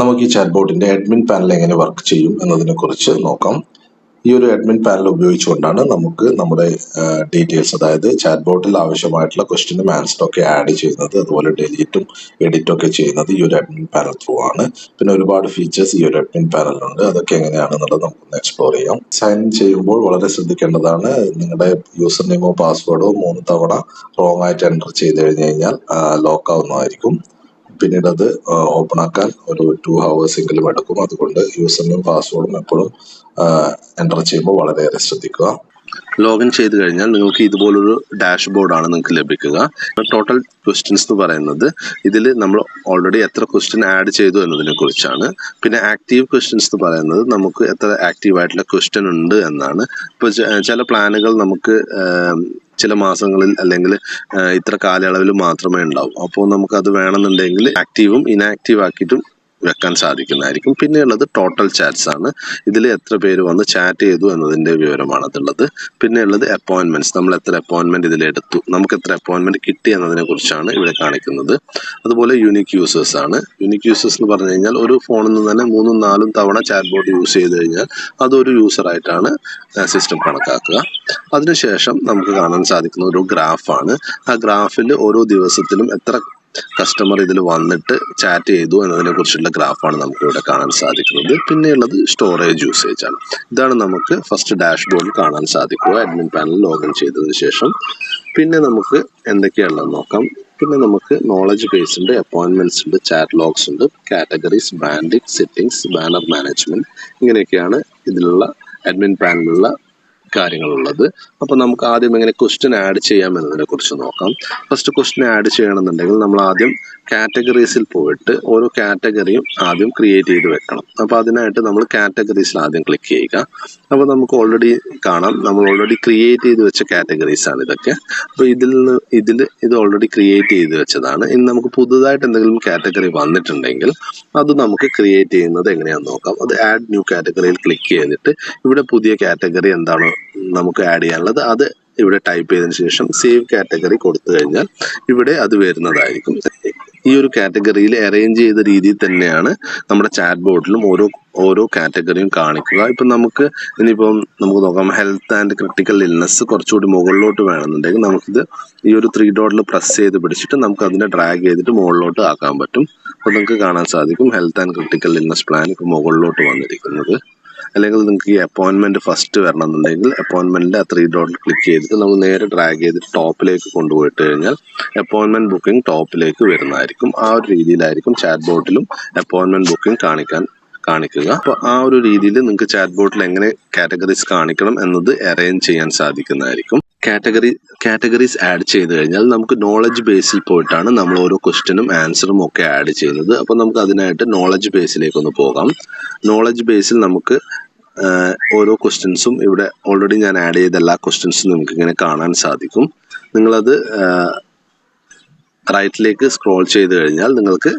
നമുക്ക് ഈ ചാറ്റ് ബോട്ടിന്റെ അഡ്മിൻ പാനൽ എങ്ങനെ വർക്ക് ചെയ്യും എന്നതിനെ കുറിച്ച് നോക്കാം. ഈ ഒരു അഡ്മിൻ പാനൽ ഉപയോഗിച്ചുകൊണ്ടാണ് നമുക്ക് നമ്മുടെ ഡീറ്റെയിൽസ്, അതായത് ചാറ്റ് ബോട്ടിൽ ആവശ്യമായിട്ടുള്ള ക്വസ്റ്റ്യനും ആൻസറും ഒക്കെ ആഡ് ചെയ്യുന്നത്, അതുപോലെ ഡിലീറ്റും എഡിറ്റും ഒക്കെ ചെയ്യുന്നത് ഈ ഒരു അഡ്മിൻ പാനൽ ത്രൂ ആണ്. പിന്നെ ഒരുപാട് ഫീച്ചേഴ്സ് ഈ ഒരു അഡ്മിൻ പാനലിലുണ്ട്. അതൊക്കെ എങ്ങനെയാണെന്നുള്ളത് നമുക്കൊന്ന് എക്സ്പ്ലോർ ചെയ്യാം. സൈൻ ഇൻ ചെയ്യുമ്പോൾ വളരെ ശ്രദ്ധിക്കേണ്ടതാണ്. നിങ്ങളുടെ യൂസർ നെയിമോ പാസ്വേഡോ 3 തവണ റോങ് ആയിട്ട് എൻ്റർ ചെയ്ത് കഴിഞ്ഞാൽ ലോക്ക് ആവുന്നതായിരിക്കും. പിന്നീട് അത് ഓപ്പൺ ആക്കാൻ ഒരു 2 hours എങ്കിലും എടുക്കും. അതുകൊണ്ട് യൂസറിനും പാസ്വേഡും എപ്പോഴും എൻ്റർ ചെയ്യുമ്പോൾ വളരെയേറെ ശ്രദ്ധിക്കുക. ലോഗിൻ ചെയ്ത് കഴിഞ്ഞാൽ നിങ്ങൾക്ക് ഇതുപോലൊരു ഡാഷ്ബോർഡാണ് നിങ്ങൾക്ക് ലഭിക്കുക. ടോട്ടൽ ക്വസ്റ്റ്യൻസ് എന്ന് പറയുന്നത് ഇതിൽ നമ്മൾ ഓൾറെഡി എത്ര ക്വസ്റ്റ്യൻ ആഡ് ചെയ്തു എന്നതിനെ കുറിച്ചാണ്. പിന്നെ ആക്റ്റീവ് ക്വസ്റ്റ്യൻസ് എന്ന് പറയുന്നത് നമുക്ക് എത്ര ആക്റ്റീവ് ആയിട്ടുള്ള ക്വസ്റ്റ്യൻ ഉണ്ട് എന്നാണ്. ഇപ്പോൾ ചില പ്ലാനുകൾ നമുക്ക് ചില മാസങ്ങളിൽ അല്ലെങ്കിൽ ഇത്ര കാലയളവിൽ മാത്രമേ ഉണ്ടാവൂ. അപ്പോൾ നമുക്കത് വേണമെന്നുണ്ടെങ്കിൽ ആക്റ്റീവും ഇനാക്റ്റീവ് ആക്കിയിട്ടും വെക്കാൻ സാധിക്കുന്നതായിരിക്കും. പിന്നെയുള്ളത് ടോട്ടൽ ചാറ്റ്സ് ആണ്. ഇതിൽ എത്ര പേര് വന്ന് ചാറ്റ് ചെയ്തു എന്നതിൻ്റെ വിവരമാണ് അതുള്ളത്. പിന്നെയുള്ളത് അപ്പോയിൻമെന്റ്സ്, നമ്മൾ എത്ര അപ്പോയിൻമെന്റ് ഇതിലെടുത്തു, നമുക്ക് എത്ര അപ്പോയിൻമെന്റ് കിട്ടി എന്നതിനെ കുറിച്ചാണ് ഇവിടെ കാണിക്കുന്നത്. അതുപോലെ യൂണിക് യൂസേഴ്സ് ആണ്. യൂണിക് യൂസേഴ്സ് എന്ന് പറഞ്ഞു കഴിഞ്ഞാൽ ഒരു ഫോണിൽ നിന്ന് തന്നെ 3-4 തവണ ചാറ്റ് ബോട്ട് യൂസ് ചെയ്ത് കഴിഞ്ഞാൽ അതൊരു യൂസറായിട്ടാണ് സിസ്റ്റം കണക്കാക്കുക. അതിനുശേഷം നമുക്ക് കാണാൻ സാധിക്കുന്ന ഒരു ഗ്രാഫാണ്. ആ ഗ്രാഫിൽ ഓരോ ദിവസത്തിലും എത്ര കസ്റ്റമർ ഇതിൽ വന്നിട്ട് ചാറ്റ് ചെയ്തു എന്നതിനെ കുറിച്ചുള്ള ഗ്രാഫാണ് നമുക്ക് ഇവിടെ കാണാൻ സാധിക്കുന്നത്. പിന്നെയുള്ളത് സ്റ്റോറേജ് യൂസേജ് ആണ്. ഇതാണ് നമുക്ക് ഫസ്റ്റ് ഡാഷ്ബോർഡിൽ കാണാൻ സാധിക്കുക അഡ്മിൻ പാനൽ ലോഗിൻ ചെയ്തതിന് ശേഷം. പിന്നെ നമുക്ക് എന്തൊക്കെയാണെന്ന് നോക്കാം. പിന്നെ നമുക്ക് നോളജ് ബേസ് ഉണ്ട്, അപ്പോയിൻമെന്റ്സ് ഉണ്ട്, ചാറ്റ് ലോഗ്സ് ഉണ്ട്, categories, branding, settings, banner management, ഇങ്ങനെയൊക്കെയാണ് ഇതിലുള്ള അഡ്മിൻ പാനലിലുള്ള കാര്യങ്ങളുള്ളത്. അപ്പോൾ നമുക്ക് ആദ്യം എങ്ങനെ ക്വസ്റ്റ്യൻ ആഡ് ചെയ്യാം എന്നതിനെ കുറിച്ച് നോക്കാം. ഫസ്റ്റ് ക്വസ്റ്റ്യൻ ആഡ് ചെയ്യണമെന്നുണ്ടെങ്കിൽ നമ്മൾ ആദ്യം കാറ്റഗറീസിൽ പോയിട്ട് ഓരോ കാറ്റഗറിയും ആദ്യം ക്രിയേറ്റ് ചെയ്ത് വെക്കണം. അപ്പോൾ അതിനായിട്ട് നമ്മൾ കാറ്റഗറീസിൽ ആദ്യം ക്ലിക്ക് ചെയ്യുക. അപ്പോൾ നമുക്ക് ഓൾറെഡി കാണാം, നമ്മൾ ഓൾറെഡി ക്രിയേറ്റ് ചെയ്ത് വെച്ച കാറ്റഗറീസ് ആണ് ഇതൊക്കെ. അപ്പോൾ ഇത് ഓൾറെഡി ക്രിയേറ്റ് ചെയ്ത് വെച്ചതാണ്. ഇനി നമുക്ക് പുതുതായിട്ട് എന്തെങ്കിലും കാറ്റഗറി വന്നിട്ടുണ്ടെങ്കിൽ അത് നമുക്ക് ക്രിയേറ്റ് ചെയ്യുന്നത് എങ്ങനെയാണെന്ന് നോക്കാം. അത് ആഡ് ന്യൂ കാറ്റഗറിയിൽ ക്ലിക്ക് ചെയ്തിട്ട് ഇവിടെ പുതിയ കാറ്റഗറി എന്താണോ നമുക്ക് ആഡ് ചെയ്യാനുള്ളത് അത് ഇവിടെ ടൈപ്പ് ചെയ്തതിനു ശേഷം സേവ് കാറ്റഗറി കൊടുത്തു കഴിഞ്ഞാൽ ഇവിടെ അത് വരുന്നതായിരിക്കും. ഈ ഒരു കാറ്റഗറിയിൽ അറേഞ്ച് ചെയ്ത രീതിയിൽ തന്നെയാണ് നമ്മുടെ ചാറ്റ് ബോർഡിലും ഓരോ കാറ്റഗറിയും കാണിക്കുക. ഇപ്പം ഇനിയിപ്പം നമുക്ക് നോക്കാം, ഹെൽത്ത് ആൻഡ് ക്രിട്ടിക്കൽ ഇൽനെസ് കുറച്ചുകൂടി മുകളിലോട്ട് വേണമെന്നുണ്ടെങ്കിൽ നമുക്കിത് ഈ ഒരു 3 ഡോട്ടിൽ പ്രസ് ചെയ്ത് പിടിച്ചിട്ട് നമുക്ക് അതിനെ ഡ്രാഗ് ചെയ്തിട്ട് മുകളിലോട്ട് ആക്കാൻ പറ്റും. അപ്പോൾ നിങ്ങൾക്ക് കാണാൻ സാധിക്കും health and critical illness plan ഇപ്പോൾ മുകളിലോട്ട് വന്നിരിക്കുന്നത്. അല്ലെങ്കിൽ നിങ്ങൾക്ക് ഈ അപ്പോയിൻമെന്റ് ഫസ്റ്റ് വരണമെന്നുണ്ടെങ്കിൽ അപ്പോയിൻമെന്റിന്റെ 3 ഡോട്ടിൽ ക്ലിക്ക് ചെയ്തിട്ട് നമ്മൾ നേരെ ഡ്രാഗ് ചെയ്തിട്ട് ടോപ്പിലേക്ക് കൊണ്ടുപോയിട്ട് കഴിഞ്ഞാൽ അപ്പോയിൻമെന്റ് ബുക്കിംഗ് ടോപ്പിലേക്ക് വരുന്നതായിരിക്കും. ആ ഒരു രീതിയിലായിരിക്കും ചാറ്റ് ബോട്ടിലും അപ്പോയിൻമെന്റ് ബുക്കിംഗ് കാണിക്കുക. അപ്പോൾ ആ ഒരു രീതിയിൽ നിങ്ങൾക്ക് ചാറ്റ് ബോട്ടിൽ എങ്ങനെ കാറ്റഗറീസ് കാണിക്കണം എന്നത് അറേഞ്ച് ചെയ്യാൻ സാധിക്കുന്നതായിരിക്കും. കാറ്റഗറീസ് ആഡ് ചെയ്ത് കഴിഞ്ഞാൽ നമുക്ക് നോളജ് ബേസിൽ പോയിട്ടാണ് നമ്മൾ ഓരോ ക്വസ്റ്റ്യനും ആൻസറും ഒക്കെ ആഡ് ചെയ്യുന്നത്. അപ്പോൾ നമുക്ക് അതിനായിട്ട് നോളജ് ബേസിലേക്ക് ഒന്ന് പോകാം. നോളജ് ബേസിൽ നമുക്ക് ഓരോ ക്വസ്റ്റ്യൻസും ഇവിടെ ഓൾറെഡി ഞാൻ ആഡ് ചെയ്ത എല്ലാ ക്വസ്റ്റ്യൻസും നിങ്ങൾക്ക് ഇങ്ങനെ കാണാൻ സാധിക്കും. നിങ്ങളത് റൈറ്റിലേക്ക് സ്ക്രോൾ ചെയ്ത് കഴിഞ്ഞാൽ നിങ്ങൾക്ക്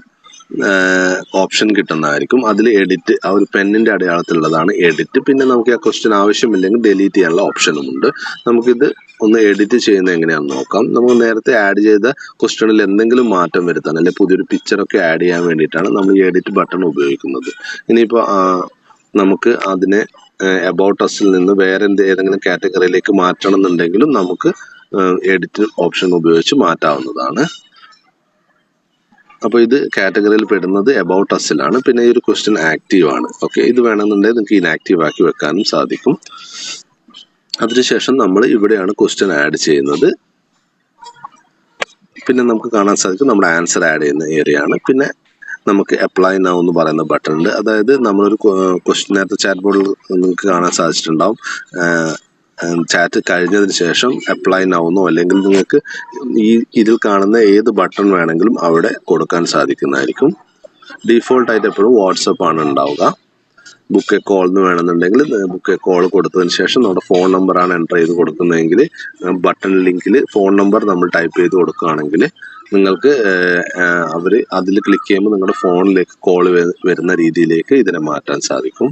ഓപ്ഷൻ കിട്ടുന്നതായിരിക്കും. അതിൽ എഡിറ്റ്, ആ ഒരു പെന്നിന്റെ അടയാളത്തിലുള്ളതാണ് എഡിറ്റ്. പിന്നെ നമുക്ക് ആ ക്വസ്റ്റ്യൻ ആവശ്യമില്ലെങ്കിൽ ഡിലീറ്റ് ചെയ്യാനുള്ള ഓപ്ഷനും ഉണ്ട്. നമുക്കിത് ഒന്ന് എഡിറ്റ് ചെയ്യുന്നത് എങ്ങനെയാണെന്ന് നോക്കാം. നമുക്ക് നേരത്തെ ആഡ് ചെയ്ത ക്വസ്റ്റ്യനിൽ എന്തെങ്കിലും മാറ്റം വരുത്താൻ അല്ലെങ്കിൽ പുതിയൊരു പിക്ചറൊക്കെ ആഡ് ചെയ്യാൻ വേണ്ടിയിട്ടാണ് നമ്മൾ ഈ എഡിറ്റ് ബട്ടൺ ഉപയോഗിക്കുന്നത്. ഇനിയിപ്പോൾ നമുക്ക് അതിനെ അബൌട്ട് അസിൽ നിന്ന് വേറെ ഏതെങ്കിലും കാറ്റഗറിയിലേക്ക് മാറ്റണം എന്നുണ്ടെങ്കിലും നമുക്ക് എഡിറ്റ് ഓപ്ഷൻ ഉപയോഗിച്ച് മാറ്റാവുന്നതാണ്. അപ്പോൾ ഇത് കാറ്റഗറിയിൽ പെടുന്നത് അബൌട്ട് അസിലാണ്. പിന്നെ ഈ ഒരു ക്വസ്റ്റ്യൻ ആക്റ്റീവ് ആണ്. ഓക്കെ, ഇത് വേണമെന്നുണ്ടെങ്കിൽ നിങ്ങൾക്ക് ഇനാക്റ്റീവ് ആക്കി വെക്കാനും സാധിക്കും. അതിനുശേഷം നമ്മൾ ഇവിടെയാണ് ക്വസ്റ്റ്യൻ ആഡ് ചെയ്യുന്നത്. പിന്നെ നമുക്ക് കാണാൻ സാധിക്കും നമ്മുടെ ആൻസർ ആഡ് ചെയ്യുന്ന ഏരിയ ആണ്. പിന്നെ നമുക്ക് അപ്ലൈ നൗ എന്ന് പറയുന്ന ബട്ടൺ ഉണ്ട്. അതായത് നമ്മളൊരു ക്വസ്റ്റ്യൻ നേരത്തെ ചാറ്റ് ബോർഡിൽ നിങ്ങൾക്ക് കാണാൻ സാധിച്ചിട്ടുണ്ടാവും, ചാറ്റ് കഴിഞ്ഞതിന് ശേഷം അപ്ലൈ നൗ എന്നോ അല്ലെങ്കിൽ നിങ്ങൾക്ക് ഇതിൽ കാണുന്ന ഏത് ബട്ടൺ വേണമെങ്കിലും അവിടെ കൊടുക്കാൻ സാധിക്കുന്നതായിരിക്കും. ഡീഫോൾട്ടായിട്ട് എപ്പോഴും വാട്സപ്പ് ആണ് ഉണ്ടാവുക. ബുക്ക് എ കോൾ എന്ന് വേണമെന്നുണ്ടെങ്കിൽ ബുക്ക് എ കോൾ കൊടുത്തതിന് ശേഷം നമ്മുടെ ഫോൺ നമ്പറാണ് എൻ്റർ ചെയ്ത് കൊടുക്കുന്നതെങ്കിൽ ബട്ടൺ ലിങ്കിൽ ഫോൺ നമ്പർ നമ്മൾ ടൈപ്പ് ചെയ്ത് കൊടുക്കുകയാണെങ്കിൽ നിങ്ങൾക്ക് അതിൽ ക്ലിക്ക് ചെയ്യുമ്പോൾ നിങ്ങളുടെ ഫോണിലേക്ക് കോൾ വരുന്ന രീതിയിലേക്ക് ഇതിനെ മാറ്റാൻ സാധിക്കും.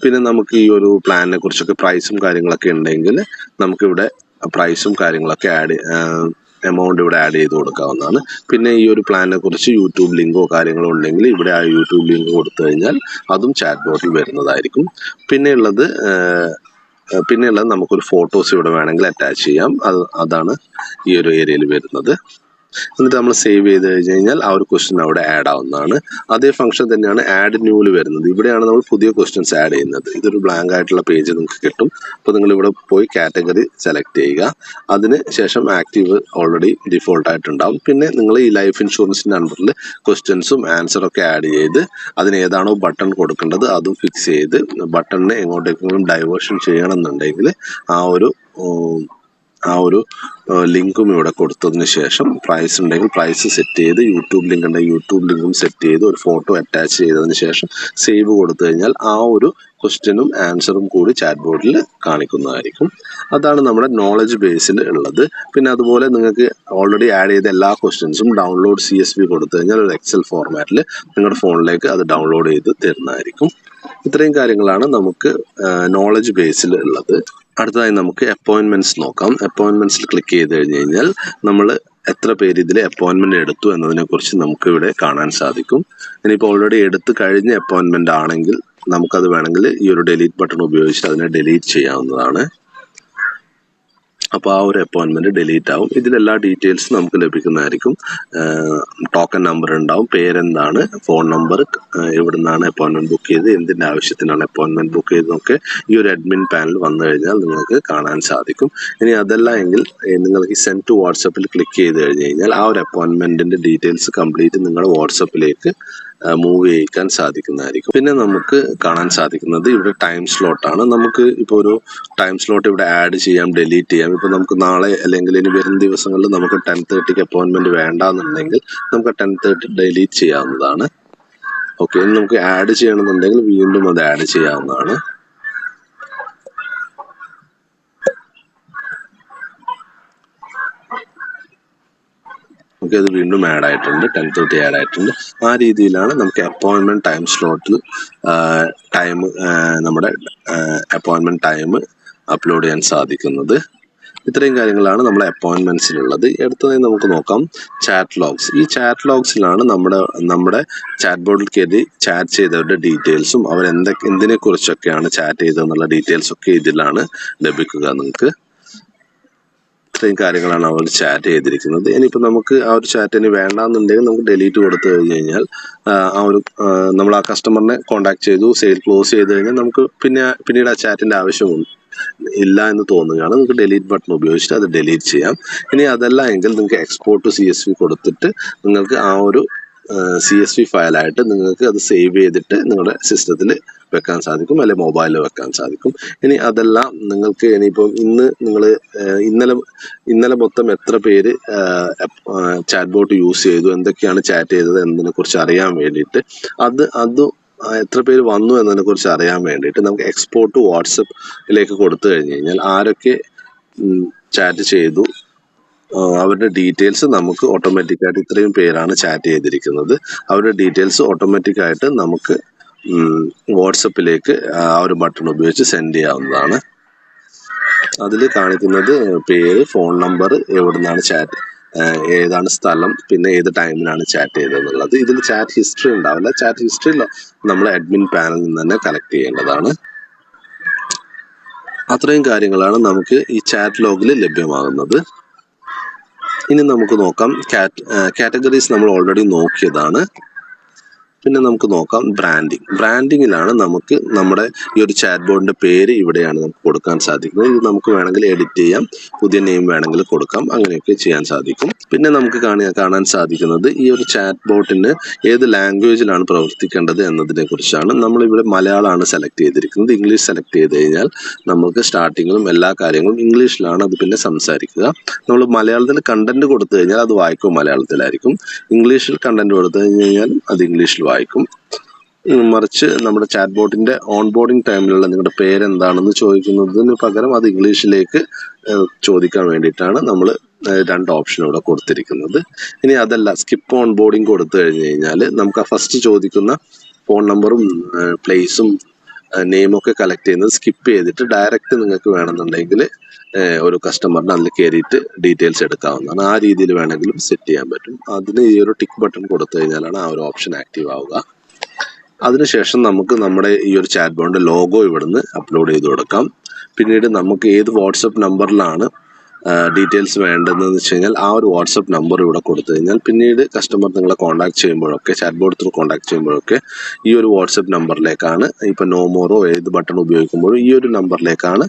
പിന്നെ നമുക്ക് ഈ ഒരു പ്ലാനിനെ കുറിച്ചൊക്കെ പ്രൈസും കാര്യങ്ങളൊക്കെ ഉണ്ടെങ്കിൽ നമുക്കിവിടെ പ്രൈസും കാര്യങ്ങളൊക്കെ എമൗണ്ട് ഇവിടെ ആഡ് ചെയ്ത് കൊടുക്കാവുന്നതാണ്. പിന്നെ ഈ ഒരു പ്ലാനിനെ കുറിച്ച് യൂട്യൂബ് ലിങ്കോ കാര്യങ്ങളോ ഉണ്ടെങ്കിൽ ഇവിടെ ആ യൂട്യൂബ് ലിങ്ക് കൊടുത്തു കഴിഞ്ഞാൽ അതും ചാറ്റ് ബോട്ടിൽ വരുന്നതായിരിക്കും. പിന്നെയുള്ളത് നമുക്കൊരു ഫോട്ടോസ് ഇവിടെ വേണമെങ്കിൽ അറ്റാച്ച് ചെയ്യാം. അതാണ് ഈ ഒരു ഏരിയയിൽ വരുന്നത്. എന്നിട്ട് നമ്മൾ സേവ് ചെയ്ത് കഴിഞ്ഞ് കഴിഞ്ഞാൽ ആ ഒരു ക്വസ്റ്റ്യൻ അവിടെ ആഡ് ആവുന്നതാണ്. അതേ ഫംഗ്ഷൻ തന്നെയാണ് ആഡ് ന്യൂവിൽ വരുന്നത്. ഇവിടെയാണ് നമ്മൾ പുതിയ ക്വസ്റ്റ്യൻസ് ആഡ് ചെയ്യുന്നത്. ഇതൊരു ബ്ലാങ്ക് ആയിട്ടുള്ള പേജ് നിങ്ങൾക്ക് കിട്ടും. അപ്പോൾ നിങ്ങൾ ഇവിടെ പോയി കാറ്റഗറി സെലക്ട് ചെയ്യുക. അതിന് ശേഷം ആക്റ്റീവ് ഓൾറെഡി ഡിഫോൾട്ട് ആയിട്ടുണ്ടാവും. പിന്നെ നിങ്ങൾ ഈ ലൈഫ് ഇൻഷുറൻസിന്റെ അണ്ടറിൽ ക്വസ്റ്റ്യൻസും ആൻസറും ഒക്കെ ആഡ് ചെയ്ത് അതിന് ഏതാണോ ബട്ടൺ കൊടുക്കേണ്ടത് അതും ഫിക്സ് ചെയ്ത് ബട്ടണിനെ എങ്ങോട്ടേക്കെങ്കിലും ഡൈവേർഷൻ ചെയ്യണമെന്നുണ്ടെങ്കിൽ ആ ഒരു ലിങ്കും ഇവിടെ കൊടുത്തതിന് ശേഷം പ്രൈസ് ഉണ്ടെങ്കിൽ പ്രൈസ് സെറ്റ് ചെയ്ത് യൂട്യൂബ് ലിങ്ക് ഉണ്ടെങ്കിൽ യൂട്യൂബ് ലിങ്കും സെറ്റ് ചെയ്ത് ഒരു ഫോട്ടോ അറ്റാച്ച് ചെയ്തതിന് ശേഷം സേവ് കൊടുത്തു കഴിഞ്ഞാൽ ആ ഒരു ക്വസ്റ്റ്യനും ആൻസറും കൂടി ചാറ്റ് ബോർഡിൽ കാണിക്കുന്നതായിരിക്കും. അതാണ് നമ്മുടെ നോളജ് ബേസിൽ ഉള്ളത്. പിന്നെ അതുപോലെ നിങ്ങൾക്ക് ഓൾറെഡി ആഡ് ചെയ്ത എല്ലാ ക്വസ്റ്റ്യൻസും ഡൗൺലോഡ് CSV കൊടുത്തു കഴിഞ്ഞാൽ ഒരു എക്സൽ ഫോർമാറ്റിൽ നിങ്ങളുടെ ഫോണിലേക്ക് അത് ഡൗൺലോഡ് ചെയ്ത് തരുന്നതായിരിക്കും. ഇത്രയും കാര്യങ്ങളാണ് നമുക്ക് നോളജ് ബേസിൽ ഉള്ളത്. അടുത്തതായി നമുക്ക് അപ്പോയിന്റ്മെന്റ്സ് നോക്കാം. അപ്പോയിന്റ്മെന്റ്സിൽ ക്ലിക്ക് ചെയ്ത് കഴിഞ്ഞ് കഴിഞ്ഞാൽ നമ്മൾ എത്ര പേര് ഇതിൽ അപ്പോയിന്റ്മെന്റ് എടുത്തു എന്നതിനെ കുറിച്ച് നമുക്ക് ഇവിടെ കാണാൻ സാധിക്കും. ഇനിയിപ്പോൾ ഓൾറെഡി എടുത്തു കഴിഞ്ഞ അപ്പോയിന്റ്മെന്റ് ആണെങ്കിൽ നമുക്കത് വേണമെങ്കിൽ ഈ ഒരു ഡിലീറ്റ് ബട്ടൺ ഉപയോഗിച്ച് അതിനെ ഡിലീറ്റ് ചെയ്യാവുന്നതാണ്. അപ്പോൾ ആ ഒരു അപ്പോയിന്റ്മെന്റ് ഡിലീറ്റ് ആവും. ഇതിലെല്ലാ ഡീറ്റെയിൽസും നമുക്ക് ലഭിക്കുന്നതായിരിക്കും. ടോക്കൺ നമ്പർ ഉണ്ടാവും, പേരെന്താണ്, ഫോൺ നമ്പർ, എവിടെ നിന്നാണ് അപ്പോയിന്റ്മെന്റ് ബുക്ക് ചെയ്ത്, എന്തിന്റെ ആവശ്യത്തിനാണ് അപ്പോയിന്റ്മെന്റ് ബുക്ക് ചെയ്തതൊക്കെ ഈ ഒരു അഡ്മിൻ പാനൽ വന്നു കഴിഞ്ഞാൽ നിങ്ങൾക്ക് കാണാൻ സാധിക്കും. ഇനി അതല്ല എങ്കിൽ നിങ്ങൾക്ക് സെൻഡ് ടു വാട്സപ്പിൽ ക്ലിക്ക് ചെയ്ത് കഴിഞ്ഞ് കഴിഞ്ഞാൽ ആ ഒരു അപ്പോയിന്റ്മെന്റിന്റെ ഡീറ്റെയിൽസ് കംപ്ലീറ്റ് നിങ്ങളുടെ വാട്സപ്പിലേക്ക് മൂവ് ചെയ്യിക്കാൻ സാധിക്കുന്നതായിരിക്കും. പിന്നെ നമുക്ക് കാണാൻ സാധിക്കുന്നത് ഇവിടെ ടൈം സ്ലോട്ടാണ്. നമുക്ക് ഇപ്പോൾ ഒരു ടൈം സ്ലോട്ട് ഇവിടെ ആഡ് ചെയ്യാം, ഡിലീറ്റ് ചെയ്യാം. ഇപ്പോൾ നമുക്ക് നാളെ അല്ലെങ്കിൽ ഇനി വരുന്ന ദിവസങ്ങളിൽ നമുക്ക് 10:30 അപ്പോയിന്റ്മെന്റ് വേണ്ടാന്നുണ്ടെങ്കിൽ നമുക്ക് 10:30 ഡിലീറ്റ് ചെയ്യാവുന്നതാണ്. ഓക്കെ, ഇനി നമുക്ക് ആഡ് ചെയ്യണമെന്നുണ്ടെങ്കിൽ വീണ്ടും അത് ആഡ് ചെയ്യാവുന്നതാണ്. അത് വീണ്ടും ആഡ് ആയിട്ടുണ്ട്, 10:30 ആഡ് ആയിട്ടുണ്ട്. ആ രീതിയിലാണ് നമുക്ക് അപ്പോയിന്റ്മെന്റ് ടൈം സ്ലോട്ടിൽ നമ്മുടെ അപ്പോയിന്റ്മെന്റ് ടൈം അപ്ലോഡ് ചെയ്യാൻ സാധിക്കുന്നത്. ഇത്രയും കാര്യങ്ങളാണ് നമ്മുടെ അപ്പോയിന്റ്മെന്റ്സിലുള്ളത്. അടുത്തതായി നമുക്ക് നോക്കാം ചാറ്റ് ലോഗ്സ്. ഈ ചാറ്റ് ലോഗ്സിലാണ് നമ്മുടെ ചാറ്റ് ബോർഡിൽ കയറി ചാറ്റ് ചെയ്തവരുടെ ഡീറ്റെയിൽസും അവർ എന്തിനെ കുറിച്ചൊക്കെയാണ് ചാറ്റ് ചെയ്തതെന്നുള്ള ഡീറ്റെയിൽസ് ഒക്കെ ഇതിലാണ് ലഭിക്കുക. നിങ്ങൾക്ക് ഇത്രയും കാര്യങ്ങളാണ് അവർ ചാറ്റ് ചെയ്തിരിക്കുന്നത്. ഇനിയിപ്പോൾ നമുക്ക് ആ ഒരു ചാറ്റ് ഇനി വേണ്ടാന്നുണ്ടെങ്കിൽ നമുക്ക് ഡിലീറ്റ് കൊടുത്തു കഴിഞ്ഞ് കഴിഞ്ഞാൽ നമ്മൾ ആ കസ്റ്റമറിനെ കോൺടാക്ട് ചെയ്തു, സെയിൽ ക്ലോസ് ചെയ്ത് കഴിഞ്ഞാൽ നമുക്ക് പിന്നീട് ആ ചാറ്റിന്റെ ആവശ്യം ഇല്ല എന്ന് തോന്നുകയാണ്. നിങ്ങൾക്ക് ഡിലീറ്റ് ബട്ടൺ ഉപയോഗിച്ചിട്ട് അത് ഡിലീറ്റ് ചെയ്യാം. ഇനി അതല്ല എങ്കിൽ നിങ്ങൾക്ക് എക്സ്പോർട്ട് ടു CSV കൊടുത്തിട്ട് നിങ്ങൾക്ക് ആ ഒരു CSV ഫയലായിട്ട് നിങ്ങൾക്ക് അത് സേവ് ചെയ്തിട്ട് നിങ്ങളുടെ സിസ്റ്റത്തിൽ വെക്കാൻ സാധിക്കും, അല്ലെങ്കിൽ മൊബൈലിൽ വെക്കാൻ സാധിക്കും. ഇനി അതെല്ലാം നിങ്ങൾക്ക് ഇനിയിപ്പം ഇന്നലെ മൊത്തം എത്ര പേര് ചാറ്റ് ബോട്ട് യൂസ് ചെയ്തു, എന്തൊക്കെയാണ് ചാറ്റ് ചെയ്തത് എന്നതിനെ കുറിച്ച് അറിയാൻ വേണ്ടിയിട്ട് അത് എത്ര പേര് വന്നു എന്നതിനെ കുറിച്ച് അറിയാൻ വേണ്ടിയിട്ട് നമുക്ക് എക്സ്പോർട്ട് ടു വാട്സപ്പിലേക്ക് കൊടുത്തു കഴിഞ്ഞ് കഴിഞ്ഞാൽ ആരൊക്കെ ചാറ്റ് ചെയ്തു അവരുടെ ഡീറ്റെയിൽസ് നമുക്ക് ഓട്ടോമാറ്റിക്കായിട്ട്, ഇത്രയും പേരാണ് ചാറ്റ് ചെയ്തിരിക്കുന്നത്, അവരുടെ ഡീറ്റെയിൽസ് ഓട്ടോമാറ്റിക്കായിട്ട് നമുക്ക് വാട്സപ്പിലേക്ക് ആ ഒരു ബട്ടൺ ഉപയോഗിച്ച് സെൻഡ് ചെയ്യാവുന്നതാണ്. അതിൽ കാണിക്കുന്നത് പേര്, ഫോൺ നമ്പർ, എവിടുന്നാണ് ചാറ്റ്, ഏതാണ് സ്ഥലം, പിന്നെ ഏത് ടൈമിലാണ് ചാറ്റ് ചെയ്തതെന്നുള്ളത്. ഇതിൽ ചാറ്റ് ഹിസ്റ്ററി ഉണ്ടാവില്ല. ചാറ്റ് ഹിസ്റ്ററി നമ്മൾ അഡ്മിൻ പാനലിൽ നിന്ന് തന്നെ കളക്ട് ചെയ്യേണ്ടതാണ്. അത്രയും കാര്യങ്ങളാണ് നമുക്ക് ഈ ചാറ്റ് ലോഗിൽ ലഭ്യമാകുന്നത്. ഇനി നമുക്ക് നോക്കാം കാറ്റഗറീസ് നമ്മൾ ഓൾറെഡി നോക്കിയതാണ്. പിന്നെ നമുക്ക് നോക്കാം ബ്രാൻഡിങ്ങിലാണ് നമുക്ക് നമ്മുടെ ഈ ഒരു ചാറ്റ് ബോർഡിന്റെ പേര് ഇവിടെയാണ് നമുക്ക് കൊടുക്കാൻ സാധിക്കുന്നത്. ഇത് നമുക്ക് വേണമെങ്കിൽ എഡിറ്റ് ചെയ്യാം, പുതിയ നെയിം വേണമെങ്കിൽ കൊടുക്കാം, അങ്ങനെയൊക്കെ ചെയ്യാൻ സാധിക്കും. പിന്നെ നമുക്ക് കാണാൻ സാധിക്കുന്നത് ഈ ഒരു ചാറ്റ് ബോട്ടിന് ഏത് ലാംഗ്വേജിലാണ് പ്രവർത്തിക്കേണ്ടത് എന്നതിനെ കുറിച്ചാണ്. നമ്മളിവിടെ മലയാളമാണ് സെലക്ട് ചെയ്തിരിക്കുന്നത്. ഇംഗ്ലീഷ് സെലക്ട് ചെയ്ത് കഴിഞ്ഞാൽ നമുക്ക് സ്റ്റാർട്ടിങ്ങിലും എല്ലാ കാര്യങ്ങളും ഇംഗ്ലീഷിലാണ് അത് പിന്നെ സംസാരിക്കുക. നമ്മൾ മലയാളത്തിൽ കണ്ടന്റ് കൊടുത്തു കഴിഞ്ഞാൽ അത് വായിക്കും മലയാളത്തിലായിരിക്കും. ഇംഗ്ലീഷിൽ കണ്ടന്റ് കൊടുത്തു കഴിഞ്ഞാൽ അത് ഇംഗ്ലീഷിൽ വായിക്കും. മറിച്ച് നമ്മുടെ ചാറ്റ് ബോട്ടിന്റെ ഓൺ ബോർഡിംഗ് ടൈമിലുള്ള നിങ്ങളുടെ പേരെന്താണെന്ന് ചോദിക്കുന്നതിന് പകരം അത് ഇംഗ്ലീഷിലേക്ക് ചോദിക്കാൻ വേണ്ടിയിട്ടാണ് നമ്മൾ 2 ഓപ്ഷൻ ഇവിടെ കൊടുത്തിരിക്കുന്നത്. ഇനി അതല്ല, സ്കിപ്പ് ഓൺ ബോർഡിംഗ് കൊടുത്തു കഴിഞ്ഞു കഴിഞ്ഞാൽ നമുക്ക് ആ ഫസ്റ്റ് ചോദിക്കുന്ന ഫോൺ നമ്പറും പ്ലേസും നെയിമൊക്കെ കളക്ട് ചെയ്യുന്നത് സ്കിപ്പ് ചെയ്തിട്ട് ഡയറക്റ്റ് നിങ്ങൾക്ക് വേണമെന്നുണ്ടെങ്കിൽ ഒരു കസ്റ്റമറിന് അതിൽ കയറിയിട്ട് ഡീറ്റെയിൽസ് എടുക്കാവുന്നതാണ്. ആ രീതിയിൽ വേണമെങ്കിലും സെറ്റ് ചെയ്യാൻ പറ്റും. അതിന് ഈ ഒരു ടിക്ക് ബട്ടൺ കൊടുത്തു കഴിഞ്ഞാലാണ് ആ ഒരു ഓപ്ഷൻ ആക്റ്റീവ് ആവുക. അതിനുശേഷം നമുക്ക് നമ്മുടെ ഈ ഒരു ചാറ്റ് ബോട്ടിന്റെ ലോഗോ ഇവിടുന്ന് അപ്ലോഡ് ചെയ്ത് കൊടുക്കാം. പിന്നീട് നമുക്ക് ഏത് വാട്സപ്പ് നമ്പറിലാണ് ഡീറ്റെയിൽസ് വേണ്ടതെന്ന് വെച്ച് കഴിഞ്ഞാൽ ആ ഒരു വാട്സപ്പ് നമ്പർ ഇവിടെ കൊടുത്തു കഴിഞ്ഞാൽ പിന്നീട് കസ്റ്റമർ നിങ്ങളെ കോൺടാക്ട് ചെയ്യുമ്പോഴൊക്കെ ചാറ്റ് ബോട്ട് ത്രൂ കോൺടാക്ട് ചെയ്യുമ്പോഴൊക്കെ ഈ ഒരു വാട്സപ്പ് നമ്പറിലേക്കാണ് ഇപ്പൊ നോമോറോ ഏത് ബട്ടൺ ഉപയോഗിക്കുമ്പോഴും ഈ ഒരു നമ്പറിലേക്കാണ്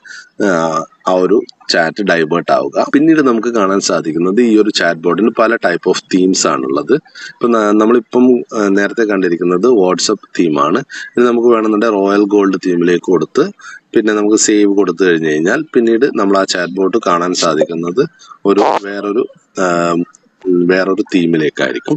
ആ ഒരു ചാറ്റ് ഡൈവേർട്ട് ആവുക. പിന്നീട് നമുക്ക് കാണാൻ സാധിക്കുന്നത് ഈ ഒരു ചാറ്റ് ബോർഡിന് പല ടൈപ്പ് ഓഫ് തീംസ് ആണുള്ളത്. ഇപ്പൊ നമ്മളിപ്പം നേരത്തെ കണ്ടിരിക്കുന്നത് വാട്സപ്പ് തീമാണ്. ഇത് നമുക്ക് വേണമെന്നുണ്ടെങ്കിൽ റോയൽ ഗോൾഡ് തീമിലേക്ക് കൊടുത്ത് പിന്നെ നമുക്ക് സേവ് കൊടുത്തു കഴിഞ്ഞു കഴിഞ്ഞാൽ പിന്നീട് നമ്മൾ ആ ചാറ്റ് ബോട്ട് കാണാൻ സാധിക്കുന്നത് വേറൊരു തീമിലേക്കായിരിക്കും.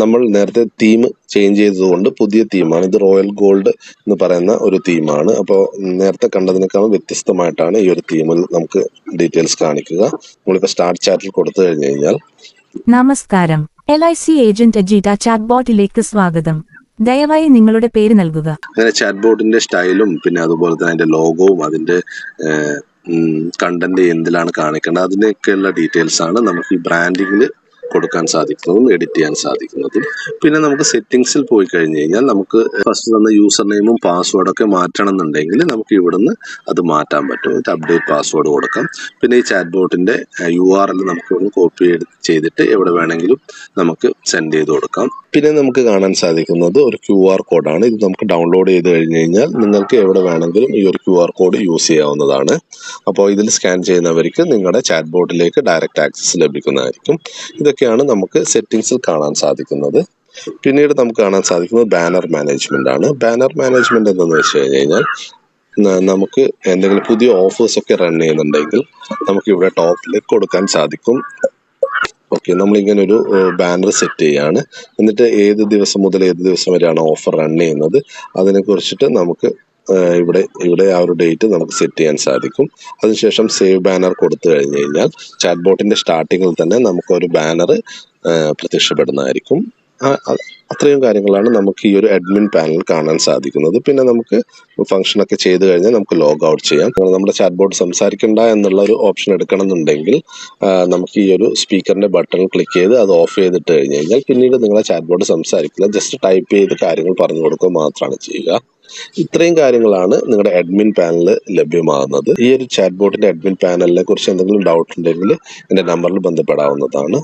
നമ്മൾ നേരത്തെ തീം ചേഞ്ച് ചെയ്തതുകൊണ്ട് പുതിയ തീമാണ് ഇത്. റോയൽ ഗോൾഡ് എന്ന് പറയുന്ന ഒരു തീമാണ്. അപ്പോൾ നേരത്തെ കണ്ടതിനേക്കാളും വ്യത്യസ്തമായിട്ടാണ് ഈ ഒരു തീമിൽ നമുക്ക് ഡീറ്റെയിൽസ് കാണിക്കുക. നമ്മളിപ്പോൾ സ്റ്റാർട്ട് ചാറ്റിൽ കൊടുത്തു കഴിഞ്ഞു കഴിഞ്ഞാൽ നമസ്കാരം, LIC ഏജന്റ് അജീത ചാറ്റ് ബോട്ടിലേക്ക് സ്വാഗതം. ദയവായി നിങ്ങളുടെ പേര് നൽകുക. അങ്ങനെ ചാറ്റ് ബോട്ടിന്റെ സ്റ്റൈലും പിന്നെ അതുപോലെ തന്നെ അതിന്റെ ലോഗോവും അതിന്റെ കണ്ടന്റ് എന്തിലാണ് കാണിക്കേണ്ടത് അതിനൊക്കെയുള്ള ഡീറ്റെയിൽസ് ആണ് നമുക്ക് ഈ ബ്രാൻഡിങ്ങിൽ കൊടുക്കാൻ സാധിക്കുന്നതും എഡിറ്റ് ചെയ്യാൻ സാധിക്കുന്നതും. പിന്നെ നമുക്ക് സെറ്റിംഗ്സിൽ പോയി കഴിഞ്ഞു കഴിഞ്ഞാൽ നമുക്ക് ഫസ്റ്റ് തന്ന യൂസർ നെയിമും പാസ്വേഡൊക്കെ മാറ്റണം എന്നുണ്ടെങ്കിൽ നമുക്ക് ഇവിടുന്ന് അത് മാറ്റാൻ പറ്റും. അപ്ഡേറ്റ് പാസ്വേഡ് കൊടുക്കാം. പിന്നെ ഈ ചാറ്റ് ബോട്ടിന്റെ URL നമുക്ക് ഇവിടുന്ന് കോപ്പി ചെയ്തിട്ട് എവിടെ വേണമെങ്കിലും നമുക്ക് സെൻഡ് ചെയ്ത് കൊടുക്കാം. പിന്നെ നമുക്ക് കാണാൻ സാധിക്കുന്നത് ഒരു QR കോഡാണ്. ഇത് നമുക്ക് ഡൗൺലോഡ് ചെയ്ത് കഴിഞ്ഞു കഴിഞ്ഞാൽ നിങ്ങൾക്ക് എവിടെ വേണമെങ്കിലും ഈ ഒരു QR കോഡ് യൂസ് ചെയ്യാവുന്നതാണ്. അപ്പോൾ ഇതിൽ സ്കാൻ ചെയ്യുന്നവർക്ക് നിങ്ങളുടെ ചാറ്റ് ബോട്ടിലേക്ക് ഡയറക്റ്റ് ആക്സസ് ലഭിക്കുന്നതായിരിക്കും. ഇതൊക്കെയാണ് നമുക്ക് സെറ്റിംഗ്സിൽ കാണാൻ സാധിക്കുന്നത്. പിന്നീട് നമുക്ക് കാണാൻ സാധിക്കുന്നത് ബാനർ മാനേജ്മെന്റ് ആണ്. ബാനർ മാനേജ്മെന്റ് എന്തെന്ന് വെച്ച് കഴിഞ്ഞാൽ നമുക്ക് എന്തെങ്കിലും പുതിയ ഓഫേഴ്സ് ഒക്കെ റൺ ചെയ്യുന്നുണ്ടെങ്കിൽ നമുക്ക് ഇവിടെ ടോപ്പിൽ കൊടുക്കാൻ സാധിക്കും. ഓക്കെ, നമ്മളിങ്ങനെ ഒരു ബാനർ സെറ്റ് ചെയ്യാണ്. എന്നിട്ട് ഏത് ദിവസം മുതൽ ഏത് ദിവസം വരെയാണ് ഓഫർ റൺ ചെയ്യുന്നത് അതിനെ കുറിച്ചിട്ട് നമുക്ക് ഇവിടെ ആ ഒരു ഡേറ്റ് നമുക്ക് സെറ്റ് ചെയ്യാൻ സാധിക്കും. അതിനുശേഷം സേവ് ബാനർ കൊടുത്തു കഴിഞ്ഞു കഴിഞ്ഞാൽ ചാറ്റ് ബോട്ടിന്റെ സ്റ്റാർട്ടിങ്ങിൽ തന്നെ നമുക്കൊരു ബാനർ പ്രത്യക്ഷപ്പെടുന്നതായിരിക്കും. അത്രയും കാര്യങ്ങളാണ് നമുക്ക് ഈ ഒരു അഡ്മിൻ പാനൽ കാണാൻ സാധിക്കുന്നത്. പിന്നെ നമുക്ക് ഫംഗ്ഷനൊക്കെ ചെയ്ത് കഴിഞ്ഞാൽ നമുക്ക് ലോഗ് ഔട്ട് ചെയ്യാം. നമ്മുടെ ചാറ്റ് ബോട്ട് സംസാരിക്കണ്ട എന്നുള്ള ഒരു ഓപ്ഷൻ എടുക്കണം എന്നുണ്ടെങ്കിൽ നമുക്ക് ഈ ഒരു സ്പീക്കറിന്റെ ബട്ടൺ ക്ലിക്ക് ചെയ്ത് അത് ഓഫ് ചെയ്തിട്ട് കഴിഞ്ഞ് കഴിഞ്ഞാൽ പിന്നീട് നിങ്ങളെ ചാറ്റ് ബോട്ട് സംസാരിക്കില്ല. ജസ്റ്റ് ടൈപ്പ് ചെയ്ത് കാര്യങ്ങൾ പറഞ്ഞു കൊടുക്കുക മാത്രമാണ് ചെയ്യുക. ഇത്രയും കാര്യങ്ങളാണ് നിങ്ങളുടെ അഡ്മിൻ പാനലിൽ ലഭ്യമാകുന്നത്. ഈ ഒരു ചാറ്റ് ബോട്ടിന്റെ അഡ്മിൻ പാനലിനെ കുറിച്ച് എന്തെങ്കിലും ഡൗട്ട് ഉണ്ടെങ്കിൽ എൻ്റെ നമ്പറിൽ ബന്ധപ്പെടാവുന്നതാണ്.